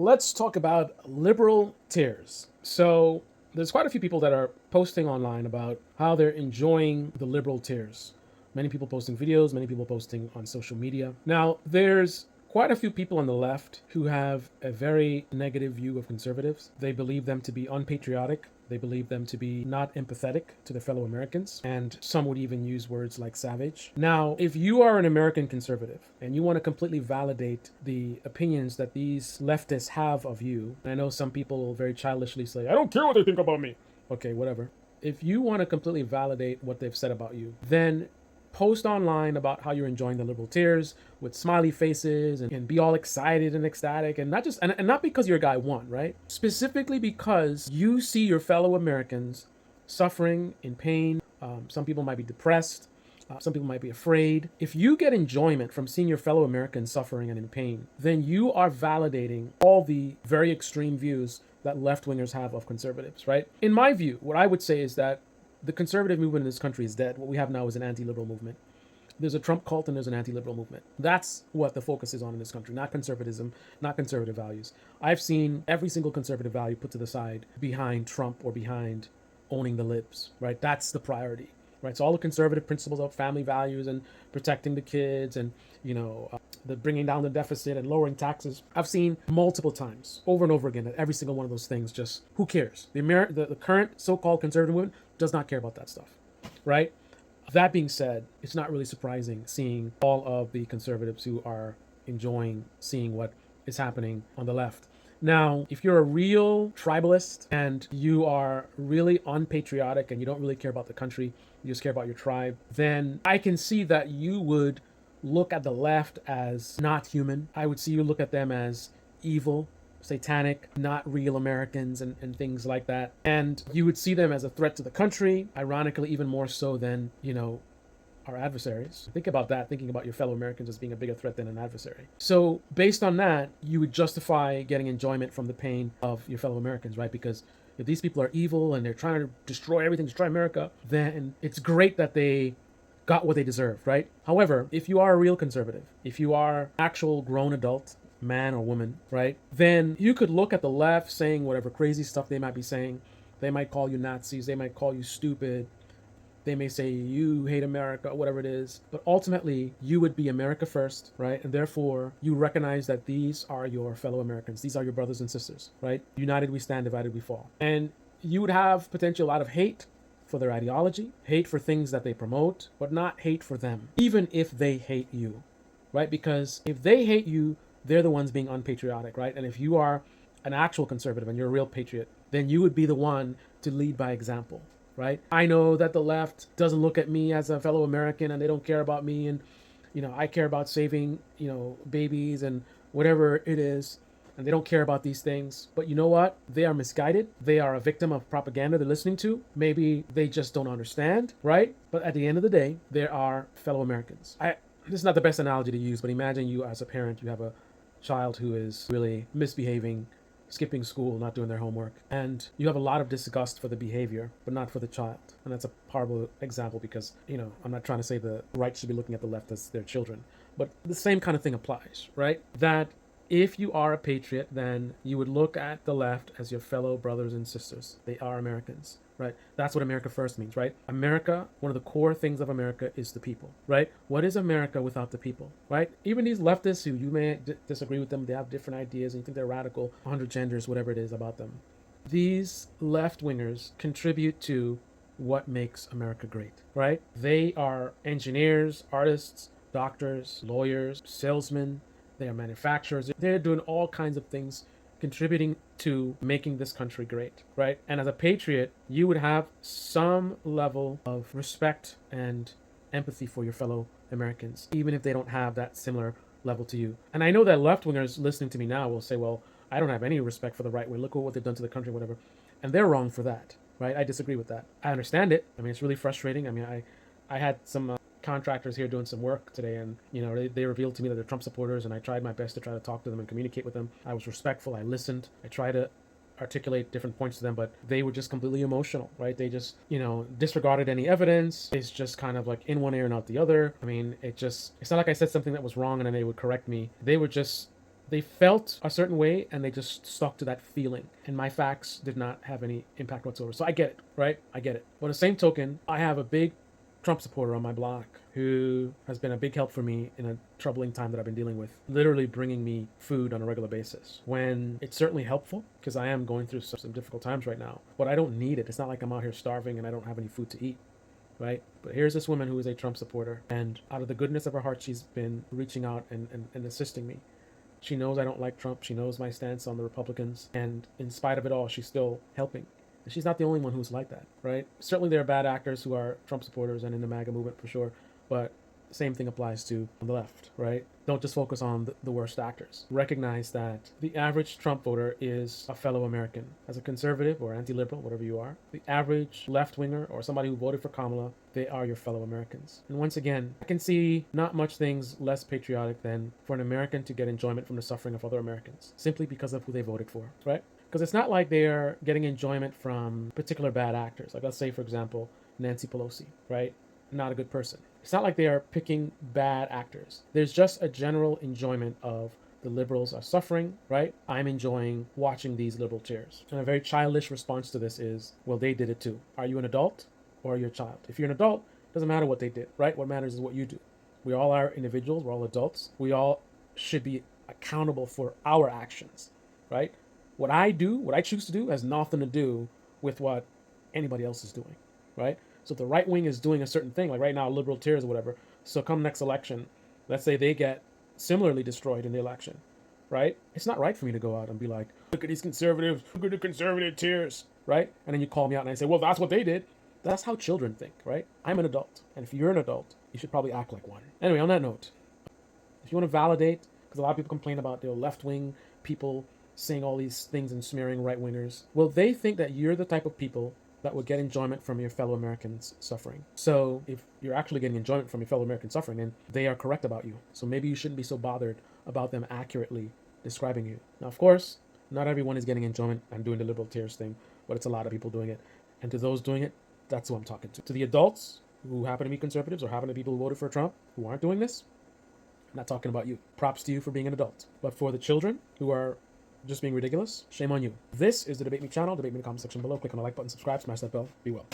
Let's talk about liberal tears. So, there's quite a few people that are posting online about how they're enjoying the liberal tears. Many people posting videos, many people posting on social media. Now, there's quite a few people on the left who have a very negative view of conservatives. They believe them to be unpatriotic. They believe them to be not empathetic to their fellow Americans, and some would even use words like savage. Now, if you are an American conservative and you want to completely validate the opinions that these leftists have of you, and I know some people will very childishly say, I don't care what they think about me. Okay, whatever. If you want to completely validate what they've said about you, then post online about how you're enjoying the liberal tears with smiley faces and be all excited and ecstatic, and not just and not because your guy won, right? Specifically because you see your fellow Americans suffering in pain. Some people might be depressed. Some people might be afraid. If you get enjoyment from seeing your fellow Americans suffering and in pain, then you are validating all the very extreme views that left wingers have of conservatives, right? In my view, what I would say is that the conservative movement in this country is dead. What we have now is an anti-liberal movement. There's a Trump cult and there's an anti-liberal movement. That's what the focus is on in this country, not conservatism, not conservative values. I've seen every single conservative value put to the side behind Trump or behind owning the libs, right? That's the priority, right? So all the conservative principles of family values and protecting the kids and, the bringing down the deficit and lowering taxes. I've seen multiple times, over and over again, that every single one of those things just, who cares? The current so-called conservative movement does not care about that stuff, right? That being said, it's not really surprising seeing all of the conservatives who are enjoying seeing what is happening on the left. Now, if you're a real tribalist and you are really unpatriotic and you don't really care about the country, you just care about your tribe, then I can see that you would look at the left as not human. I would see you look at them as evil, satanic, not real Americans, and things like that. And you would see them as a threat to the country, ironically, even more so than, our adversaries. Think about that, thinking about your fellow Americans as being a bigger threat than an adversary. So, based on that, you would justify getting enjoyment from the pain of your fellow Americans, right? Because if these people are evil and they're trying to destroy everything, destroy America, then it's great that they got what they deserve, right? However, if you are a real conservative, if you are actual grown adult, man or woman, right, then you could look at the left saying whatever crazy stuff they might be saying. They might call you Nazis, they might call you stupid, they may say you hate America, whatever it is. But ultimately, you would be America first, right? And therefore, you recognize that these are your fellow Americans. These are your brothers and sisters, right? United we stand, divided we fall. And you would have potentially a lot of hate for their ideology, hate for things that they promote, but not hate for them, even if they hate you, right? Because if they hate you, they're the ones being unpatriotic, right? And if you are an actual conservative and you're a real patriot, then you would be the one to lead by example, right? I know that the left doesn't look at me as a fellow American and they don't care about me, and I care about saving, babies and whatever it is, and they don't care about these things. But you know what? They are misguided. They are a victim of propaganda they're listening to. Maybe they just don't understand, right? But at the end of the day, they are fellow Americans. This is not the best analogy to use, but imagine you as a parent, you have a child who is really misbehaving, skipping school, not doing their homework, and you have a lot of disgust for the behavior, but not for the child. And that's a horrible example because, I'm not trying to say the right should be looking at the left as their children, but the same kind of thing applies, right? That if you are a patriot, then you would look at the left as your fellow brothers and sisters. They are Americans, right? That's what America first means, right? America, one of the core things of America is the people, right? What is America without the people, right? Even these leftists who you may disagree with them, they have different ideas and you think they're radical, 100 genders, whatever it is about them. These left wingers contribute to what makes America great, right? They are engineers, artists, doctors, lawyers, salesmen, they are manufacturers. They're doing all kinds of things contributing to making this country great, right? And as a patriot, you would have some level of respect and empathy for your fellow Americans, even if they don't have that similar level to you. And I know that left wingers listening to me now will say, well, I don't have any respect for the right wing. Look at what they've done to the country, whatever. And they're wrong for that, right? I disagree with that. I understand it. I mean, it's really frustrating. I mean, I had some contractors here doing some work today, and they revealed to me that they're Trump supporters, and I tried my best to try to talk to them and communicate with them. I was respectful. I listened. I tried to articulate different points to them, but they were just completely emotional, right? They just, disregarded any evidence. It's just kind of like in one ear and out the other. I mean, it's not like I said something that was wrong and then they would correct me. They were just They felt a certain way and they just stuck to that feeling. And my facts did not have any impact whatsoever. So I get it, right? I get it. But on the same token, I have a big Trump supporter on my block who has been a big help for me in a troubling time that I've been dealing with, literally bringing me food on a regular basis. When it's certainly helpful, because I am going through some difficult times right now, but I don't need it. It's not like I'm out here starving and I don't have any food to eat, right? But here's this woman who is a Trump supporter, and out of the goodness of her heart, she's been reaching out and assisting me. She knows I don't like Trump. She knows my stance on the Republicans. And in spite of it all, she's still helping. And she's not the only one who's like that, right? Certainly there are bad actors who are Trump supporters and in the MAGA movement for sure. But the same thing applies to the left, right? Don't just focus on the worst actors. Recognize that the average Trump voter is a fellow American. As a conservative or anti-liberal, whatever you are, the average left-winger or somebody who voted for Kamala, they are your fellow Americans. And once again, I can see not much things less patriotic than for an American to get enjoyment from the suffering of other Americans, simply because of who they voted for, right? Because it's not like they're getting enjoyment from particular bad actors. Like, let's say, for example, Nancy Pelosi, right? Not a good person. It's not like they are picking bad actors. There's just a general enjoyment of the liberals are suffering, right? I'm enjoying watching these liberal tears. And a very childish response to this is, well, they did it too. Are you an adult or are you a child? If you're an adult, it doesn't matter what they did, right? What matters is what you do. We all are individuals. We're all adults. We all should be accountable for our actions, right? What I do, what I choose to do, has nothing to do with what anybody else is doing, right? So if the right wing is doing a certain thing, like right now, liberal tears or whatever, so come next election, let's say they get similarly destroyed in the election, right? It's not right for me to go out and be like, look at these conservatives, look at the conservative tears, right? And then you call me out and I say, well, that's what they did. That's how children think, right? I'm an adult. And if you're an adult, you should probably act like one. Anyway, on that note, if you want to validate, because a lot of people complain about the left-wing people saying all these things and smearing right-wingers, well, they think that you're the type of people that would get enjoyment from your fellow Americans suffering. So if you're actually getting enjoyment from your fellow Americans suffering, then they are correct about you. So maybe you shouldn't be so bothered about them accurately describing you. Now, of course, not everyone is getting enjoyment and doing the liberal tears thing, but it's a lot of people doing it. And to those doing it, that's who I'm talking to. To the adults who happen to be conservatives or happen to be people who voted for Trump who aren't doing this, I'm not talking about you. Props to you for being an adult. But for the children who are just being ridiculous, shame on you. This is the Debate Me channel. Debate me in the comment section below. Click on the like button, subscribe, smash that bell. Be well.